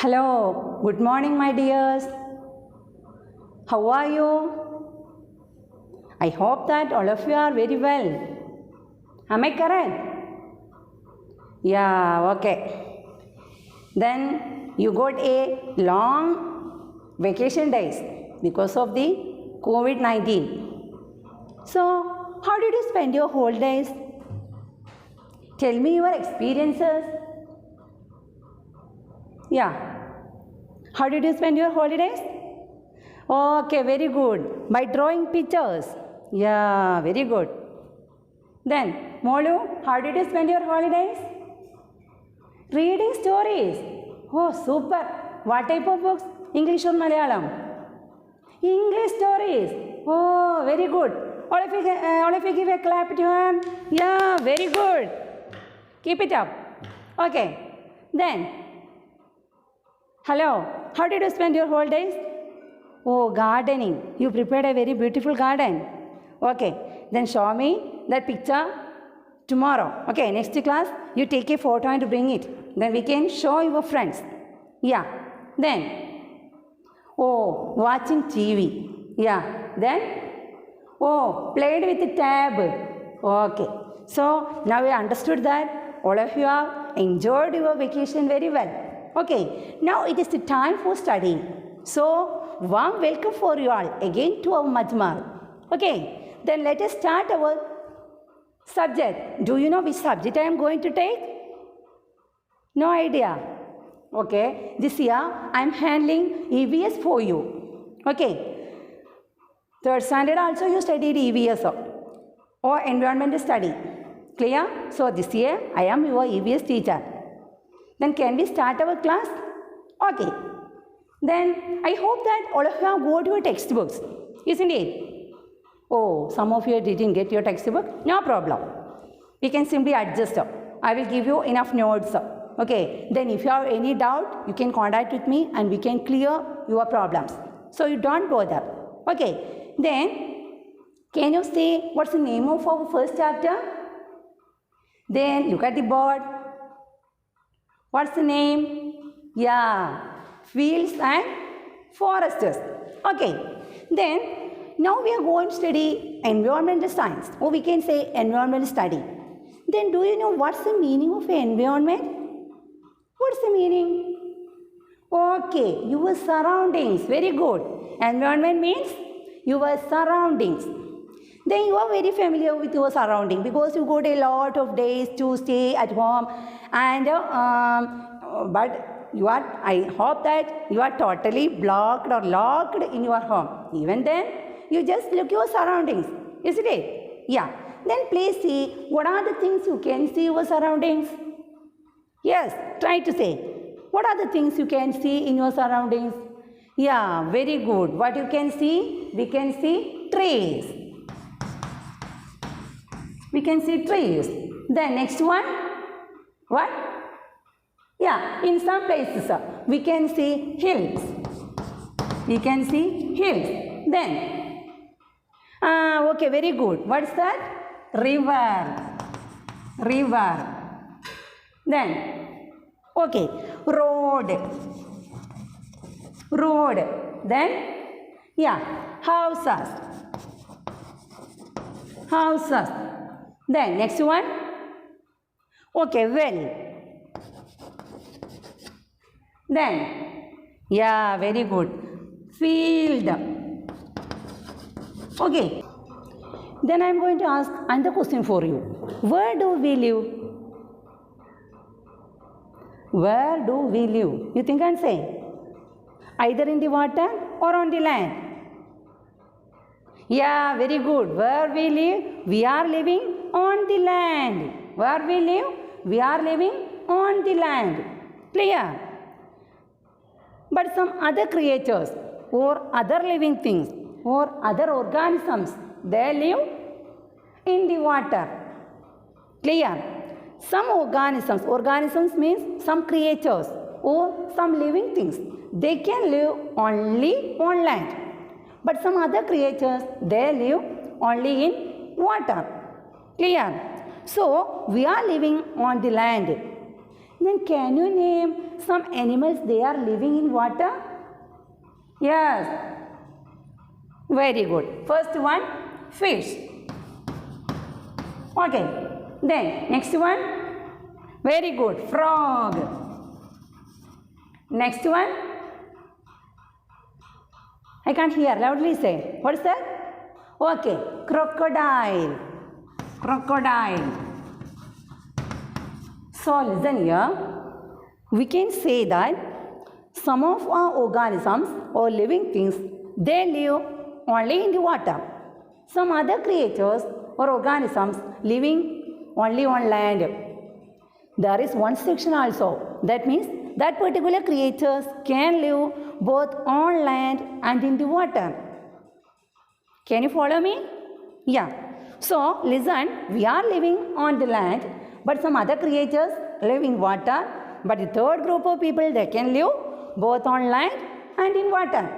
Hello, good morning, my dears. How are you? I hope that all of you are very well. Am I correct? Yeah, okay. Then you got a long vacation days because of the COVID-19. So, how did you spend your holidays? Tell me your experiences. Yeah. How did you spend your holidays? Okay, very good. By drawing pictures. Yeah, very good. Then, Molu, how did you spend your holidays? Reading stories. Oh, super. What type of books? English or Malayalam? English stories. Oh, very good. All of you give a clap to him. Yeah, very good. Keep it up. Okay. Then, hello. How did you spend your holidays? Oh, gardening. You prepared a very beautiful garden. Okay. Then show me that picture tomorrow. Okay, next class, you take a photo and bring it. Then we can show your friends. Yeah. Then, oh, watching TV. Yeah. Then, oh, played with the tab. Okay. So, now we understood that all of you have enjoyed your vacation very well. Okay. Now it is the time for studying. So, warm welcome for you all again to our Majmal. Okay. Then let us start our subject. Do you know which subject I am going to take? No idea. Okay. This year I am handling EVS for you. Okay. Third standard also you studied EVS or environmental study. Clear? So this year I am your EVS teacher. Then can we start our class? Okay. Then I hope that all of you have got your textbooks. Isn't it? Oh, some of you didn't get your textbook. No problem. We can simply adjust. I will give you enough notes. Okay. Then if you have any doubt, you can contact with me and we can clear your problems. So you don't bother. Okay. Then, can you say what's the name of our first chapter? Then look at the board. What's the name? Yeah. Fields and forests. Okay. Then, now we are going to study environmental science, or we can say environmental study. Then do you know what's the meaning of environment? What's the meaning? Okay, your surroundings. Very good. Environment means your surroundings. Then you are very familiar with your surrounding because you got a lot of days to stay at home and but I hope that you are totally blocked or locked in your home. Even then, you just look your surroundings, isn't it? Yeah. Then please see what are the things you can see your surroundings. Yes, try to say. What are the things you can see in your surroundings? Yeah, very good. What you can see? We can see trees. We can see trees. Then next one. What? Yeah, in some places we can see hills. We can see hills. Then, okay, very good. What's that? River. River. Then, okay, road. Road. Then, yeah, houses. Houses. Then, next one. Okay, well. Then, yeah, very good. Field. Okay. Then I am going to ask another question for you. Where do we live? Where do we live? You think I can say? Either in the water or on the land? Yeah, very good. Where we live? We are living on the land. Where we live? We are living on the land. Clear? But some other creatures or other living things or other organisms, they live in the water. Clear? Some organisms means some creatures or some living things. They can live only on land. But some other creatures, they live only in water. Clear? So, we are living on the land. Then can you name some animals they are living in water? Yes. Very good. First one, fish. Okay. Then next one, very good, frog. Next one, I can't hear, loudly say. What is that? Okay, crocodile. Crocodile. So listen here, we can say that some of our organisms or living things, they live only in the water. Some other creatures or organisms living only on land. There is one section also. That means that particular creatures can live both on land and in the water. Can you follow me? Yeah. So listen, we are living on the land, but some other creatures live in water. But the third group of people, they can live both on land and in water.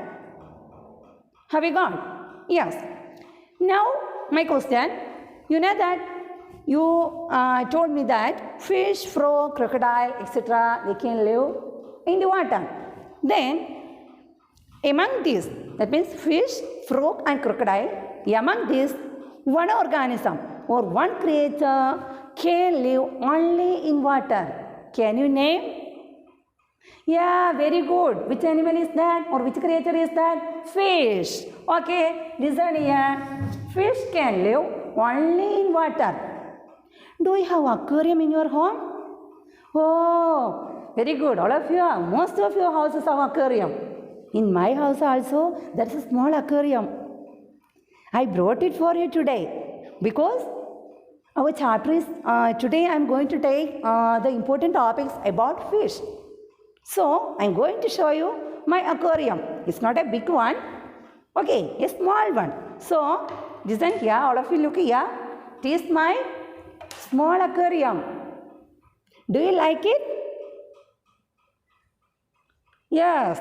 Have you got? Yes. Now my question, you know that you told me that fish, frog, crocodile, etc. they can live in the water. Then among these, that means fish, frog and crocodile, among these one organism or one creature can live only in water. Can you name? Yeah, very good. Which animal is that or which creature is that? Fish. Okay, listen here. Fish can live only in water. Do you have aquarium in your home? Oh, very good. All of you, most of your houses have aquarium. In my house also, there is a small aquarium. I brought it for you today because our chapter is, today I am going to take the important topics about fish. So, I am going to show you my aquarium. It's not a big one. Okay, a small one. So, listen here, all of you look here. It is my small aquarium. Do you like it? Yes.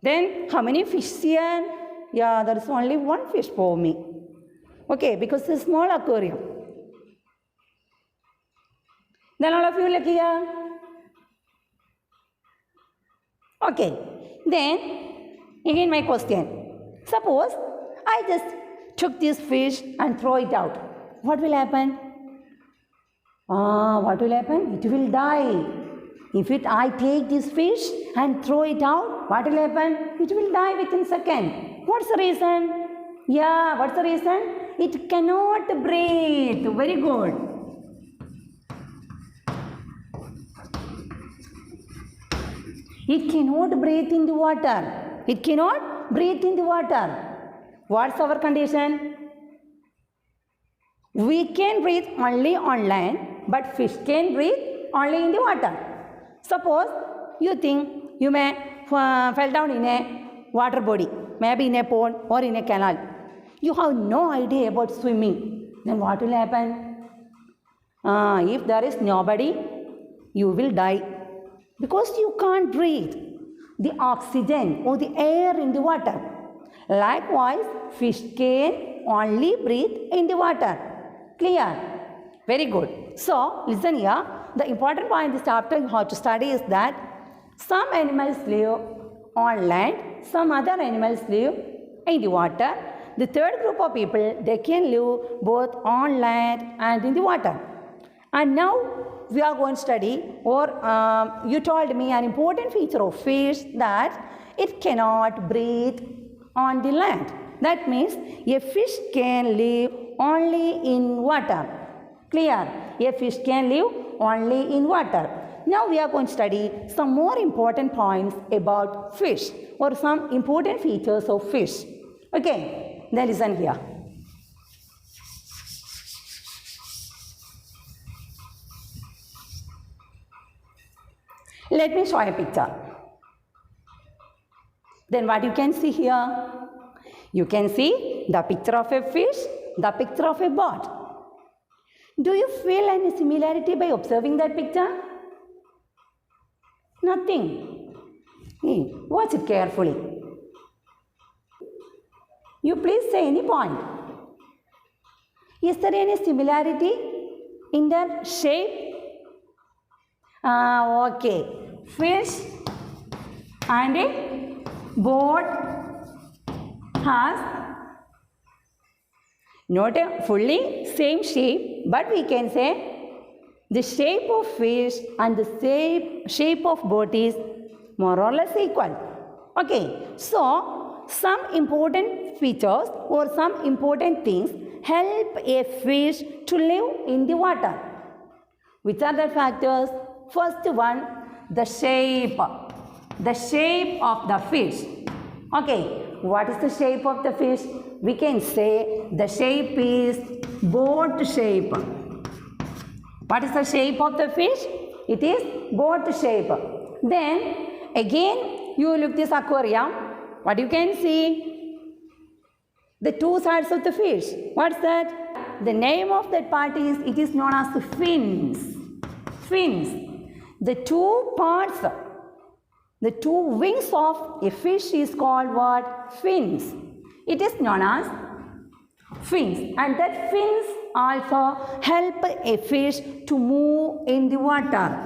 Then, how many fish here? Yeah, there is only one fish for me. Okay, because it's a small aquarium. Then all of you look here. Okay, then again my question. Suppose I just took this fish and throw it out. What will happen? What will happen? It will die. If I take this fish and throw it out, what will happen? It will die within a second. What's the reason? Yeah, what's the reason? It cannot breathe. Very good. It cannot breathe in the water. It cannot breathe in the water. What's our condition? We can breathe only on land, but fish can breathe only in the water. Suppose you think you may fell down in a water body, maybe in a pond or in a canal. You have no idea about swimming. Then what will happen? If there is nobody, you will die. Because you can't breathe the oxygen or the air in the water. Likewise, fish can only breathe in the water. Clear? Very good. So, listen here. The important point in this chapter you have to study is that some animals live on land, some other animals live in the water. The third group of people, they can live both on land and in the water. And now we are going to study, or you told me an important feature of fish that it cannot breathe on the land. That means a fish can live only in water. Clear? A fish can live only in water. Now we are going to study some more important points about fish or some important features of fish. Okay, then listen here. Let me show a picture. Then what you can see here? You can see the picture of a fish, the picture of a bird. Do you feel any similarity by observing that picture? Nothing. Watch it carefully. You please say any point. Is there any similarity in their shape? Okay. Fish and a boat has not a fully same shape, but we can say the shape of fish and the shape of boat is more or less equal. Okay, so some important features or some important things help a fish to live in the water. Which are the factors? First one, the shape of the fish. Okay, what is the shape of the fish? We can say the shape is boat shape. What is the shape of the fish? It is boat shape. Then again you look this aquarium. What you can see? The two sides of the fish. What's that? The name of that part is, it is known as the fins. Fins. The two parts, the two wings of a fish is called what? Fins. It is known as fins. And that fins also help a fish to move in the water.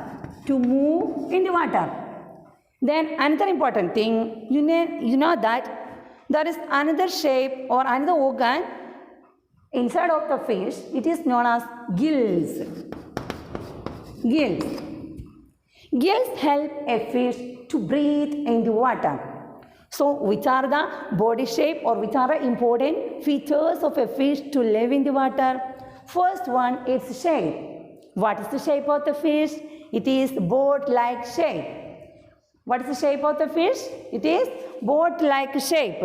To move in the water. Then another important thing, you know that there is another shape or another organ inside of the fish. It is known as gills. Gills. Gills help a fish to breathe in the water. So, which are the body shape or which are the important features of a fish to live in the water? First one is shape. What is the shape of the fish? It is boat-like shape. What is the shape of the fish? It is boat-like shape.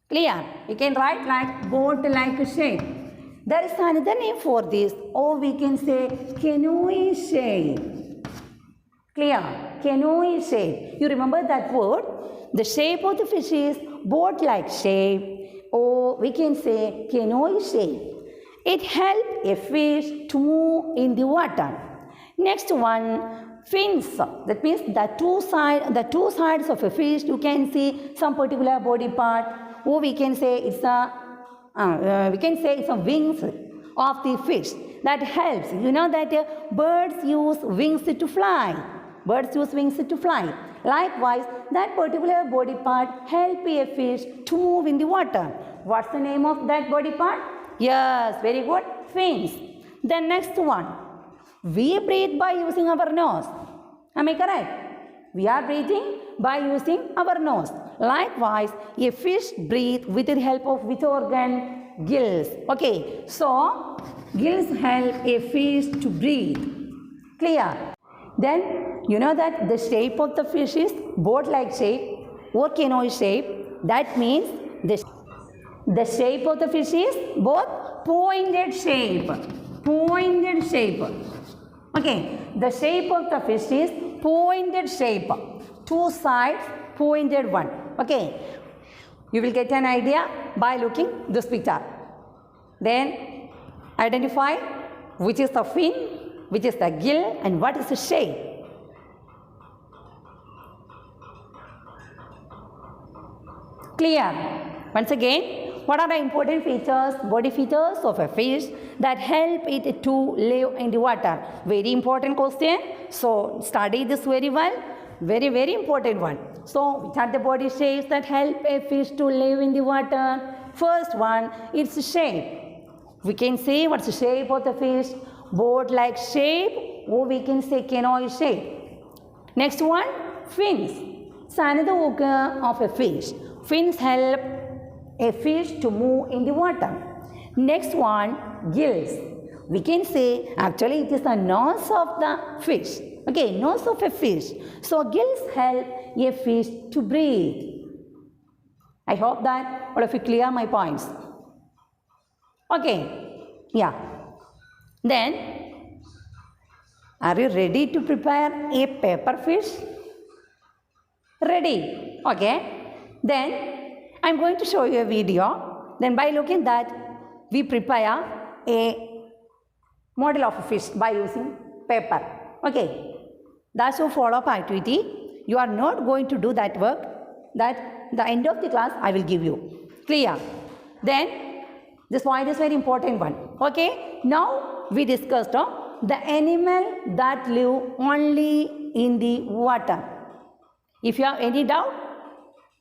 Clear? You can write like boat-like shape. There is another name for this, or we can say canoe shape. Clear? Canoe shape. You remember that word? The shape of the fish is boat-like shape, or we can say canoe shape. It helps a fish to move in the water. Next one, fins. That means the two sides of a fish. You can see some particular body part, or we can say it's a wings of the fish that helps. You know that birds use wings to fly. Birds use wings to fly. Likewise, that particular body part helps a fish to move in the water. What's the name of that body part? Yes, very good. Fins. The next one. We breathe by using our nose. Am I correct? We are breathing by using our nose. Likewise, a fish breathes with the help of which organ? Gills. Okay, so gills help a fish to breathe. Clear? Then you know that the shape of the fish is boat-like shape or canoe shape. That means the shape of the fish is both pointed shape. Pointed shape. Okay, the shape of the fish is pointed shape. Two sides, pointed one. Okay, you will get an idea by looking this picture. Then identify which is the fin, which is the gill, and what is the shape. Clear? Once again, what are the important features, body features of a fish that help it to live in the water? Very important question. So, study this very well. Very, very important one. So, which are the body shapes that help a fish to live in the water? First one, it's shape. We can say what's the shape of the fish? Boat-like shape, or we can say canoe shape. Next one, fins. It's another organ of a fish. Fins help a fish to move in the water. Next one, gills. We can say actually it is the nose of the fish. Okay, nose of a fish. So gills help a fish to breathe. I hope that all of you clear my points. Okay, yeah. Then, are you ready to prepare a paper fish? Ready? Okay. Then, I am going to show you a video. Then by looking that, we prepare a model of a fish by using paper. Okay. That's your follow-up activity. You are not going to do that work. That the end of the class I will give you. Clear? Then, this point is very important one. Okay. Now, we discussed the animal that live only in the water. If you have any doubt,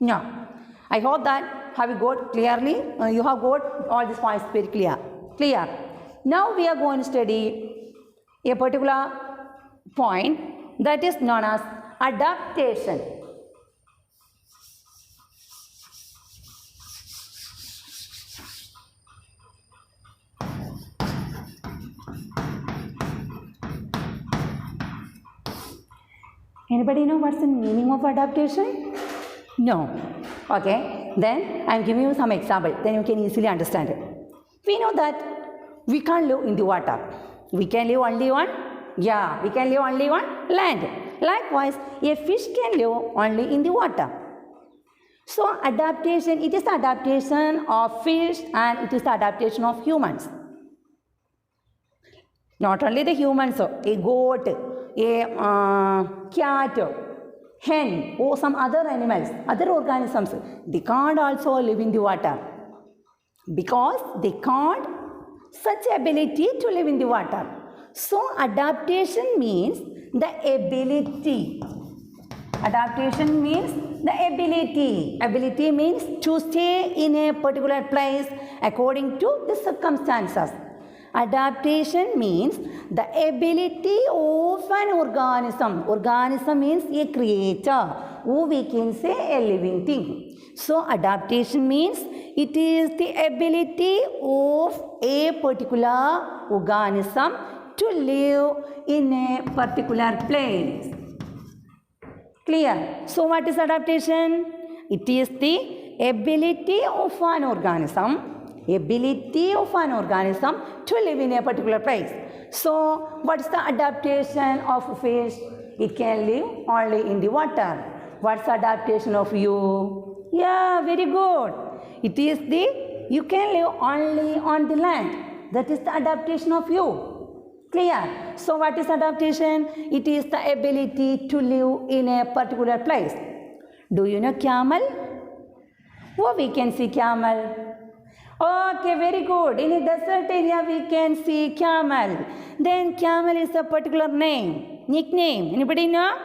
no. I hope that have you got clearly, you have got all these points very clear. Clear. Now we are going to study a particular point that is known as adaptation. Anybody know what's the meaning of adaptation? No. Okay. Then I am giving you some example. Then you can easily understand it. We know that we can't live in the water. We can live only on, we can live only on land. Likewise, a fish can live only in the water. So adaptation, it is the adaptation of fish and it is the adaptation of humans. Not only the humans, a goat, a cat, hen, or some other animals, other organisms, they can't also live in the water because they can't such ability to live in the water. So adaptation means the ability. Adaptation means the ability. Ability means to stay in a particular place according to the circumstances. Adaptation means the ability of an organism. Organism means a creature, or we can say a living thing. So adaptation means it is the ability of a particular organism to live in a particular place. Clear? So what is adaptation? It is the ability of an organism to live in a particular place. So what is the adaptation of a fish? It can live only in the water. What's the adaptation of you? Yeah, very good. It is the, you can live only on the land. That is the adaptation of you. Clear? So what is adaptation? It is the ability to live in a particular place. Do you know camel? Oh, we can see camel. Okay, very good. In a desert area we can see camel. Then camel is a particular name, nickname. Anybody know?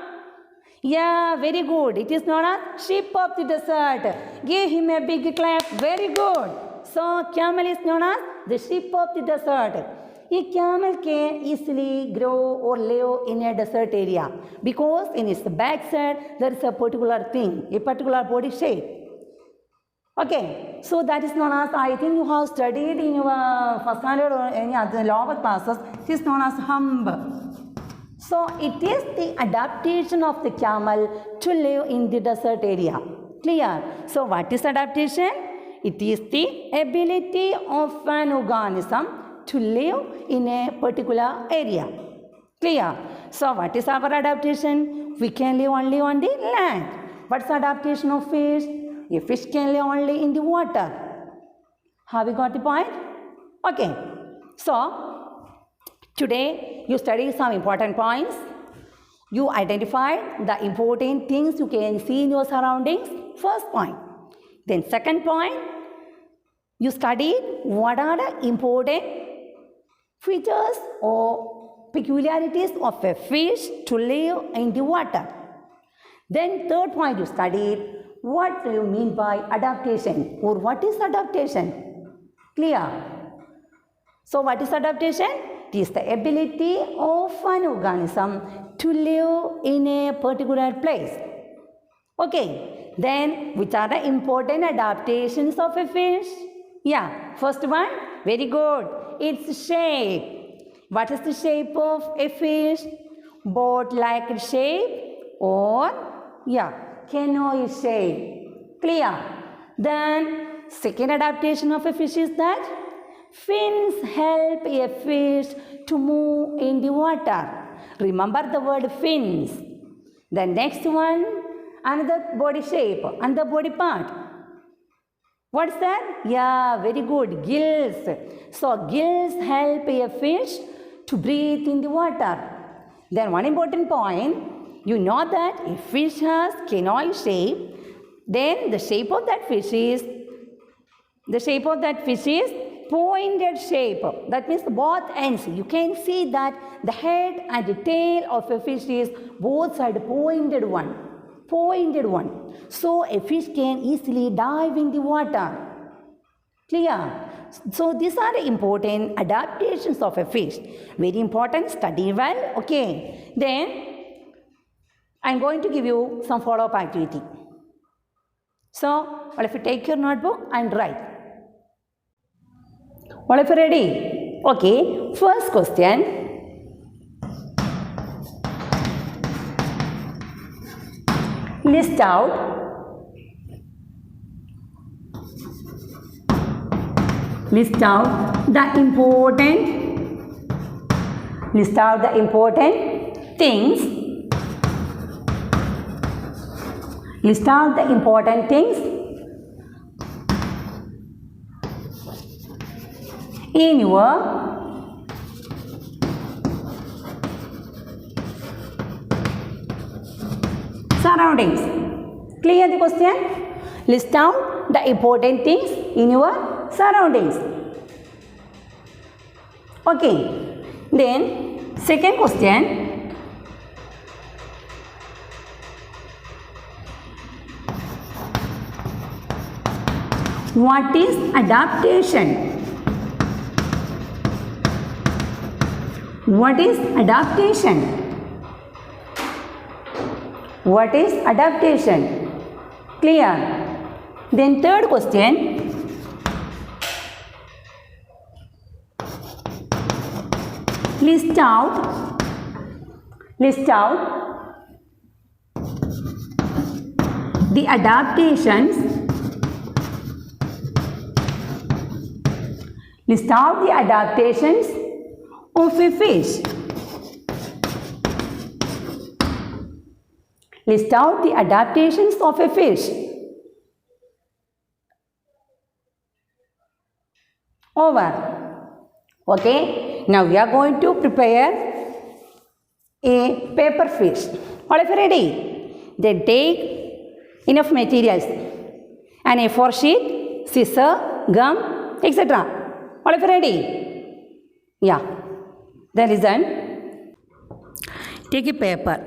Yeah, very good. It is known as sheep of the desert. Give him a big clap. Very good. So camel is known as the sheep of the desert. A camel can easily grow or live in a desert area because in its backside there is a particular thing, a particular body shape. Okay, so that is known as, I think you have studied in your first standard or any other lower classes, it is known as hump. So it is the adaptation of the camel to live in the desert area. Clear? So what is adaptation? It is the ability of an organism to live in a particular area. Clear? So what is our adaptation? We can live only on the land. What's the adaptation of fish? A fish can live only in the water. Have you got the point? Okay. So, today you studied some important points. You identified the important things you can see in your surroundings. First point. Then second point, you studied what are the important features or peculiarities of a fish to live in the water. Then third point, you studied what do you mean by adaptation or what is adaptation? Clear? So what is adaptation? It is the ability of an organism to live in a particular place. Okay, then which are the important adaptations of a fish? Yeah, first one, very good. Its shape. What is the shape of a fish? Boat-like shape or canoe shape. Clear? Then second adaptation of a fish is that fins help a fish to move in the water. Remember the word fins. The next one, another body shape, another body part. What's that? Yeah, very good. Gills. So gills help a fish to breathe in the water. Then one important point, you know that if fish has canoe shape, then the shape of that fish is pointed shape. That means both ends. You can see that the head and the tail of a fish is both sides pointed one. Pointed one. So a fish can easily dive in the water. Clear? So these are the important adaptations of a fish. Very important. Study well. Okay. Then I am going to give you some follow-up activity. So, all of you take your notebook and write. All of you ready? Okay. First question. List out the important things. List out the important things in your surroundings. Clear the question? List down the important things in your surroundings. Okay. Then second question. What is adaptation? What is adaptation? What is adaptation? Clear? Then third question. List out the adaptations. List out the adaptations of a fish. List out the adaptations of a fish. Over. Okay. Now we are going to prepare a paper fish. All of you ready? Then take enough materials. An A4 sheet, scissor, gum, etc. All of you ready? Yeah. Then listen. Take a paper.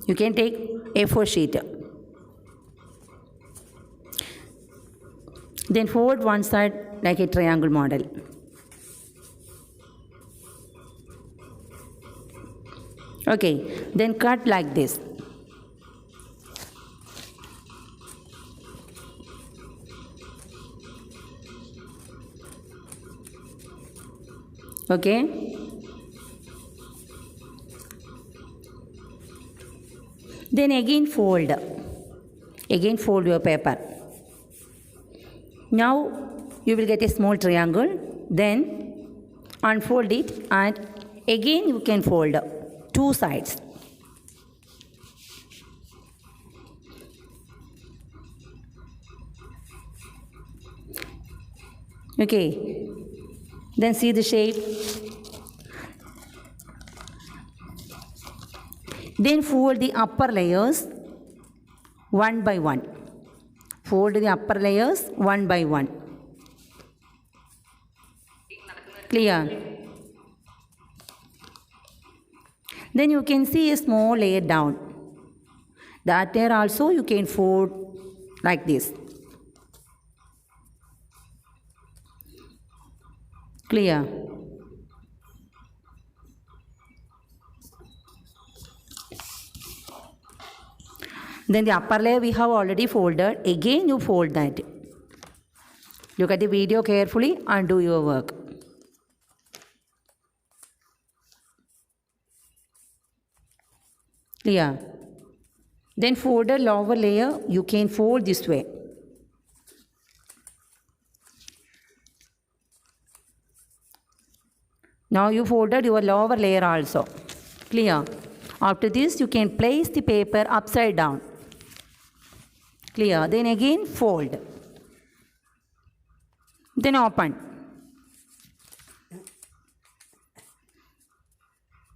You can take A4 sheet. Then fold one side like a triangle model. Okay. Then cut like this. Okay. Then again fold your paper. Now you will get a small triangle. Then unfold it and again you can fold two sides. Okay. Then see the shape. Then fold the upper layers one by one. Fold the upper layers one by one. Clear? Then you can see a small layer down. That layer also you can fold like this. Clear? Then the upper layer we have already folded. Again you fold that. Look at the video carefully and do your work. Clear? Then fold the lower layer. You can fold this way. Now you folded your lower layer also. Clear? After this you can place the paper upside down. Clear? Then again fold. Then open.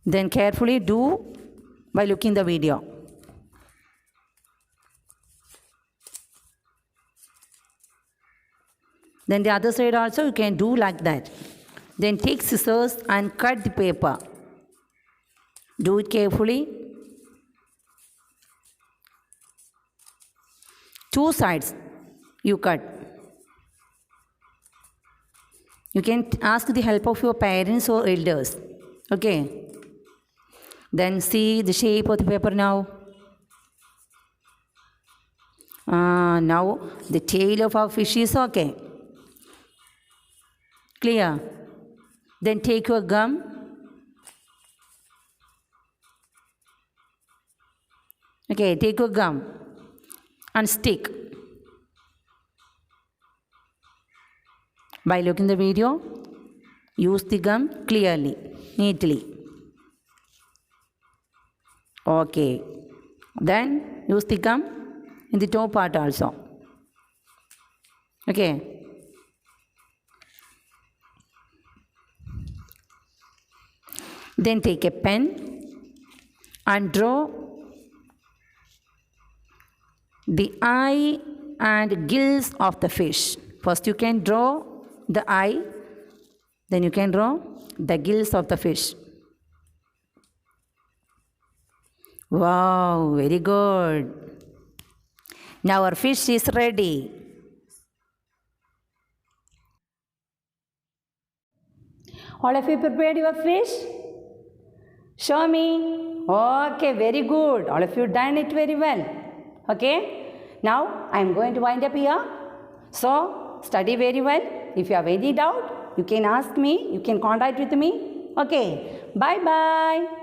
Then carefully do by looking the video. Then the other side also you can do like that. Then take scissors and cut the paper. Do it carefully. Two sides you cut. You can ask the help of your parents or elders. Okay. Then see the shape of the paper now. Now the tail of our fish is okay. Clear? Then take your gum. Okay, take your gum and stick. By looking the video, use the gum clearly, neatly. Okay. Then use the gum in the top part also. Okay. Then take a pen and draw the eye and gills of the fish. First you can draw the eye, then you can draw the gills of the fish. Wow, very good. Now our fish is ready. All of you prepared your fish? Show me. Okay, very good. All of you done it very well. Okay. Now I am going to wind up here. So study very well. If you have any doubt, you can ask me. You can contact with me. Okay. Bye-bye.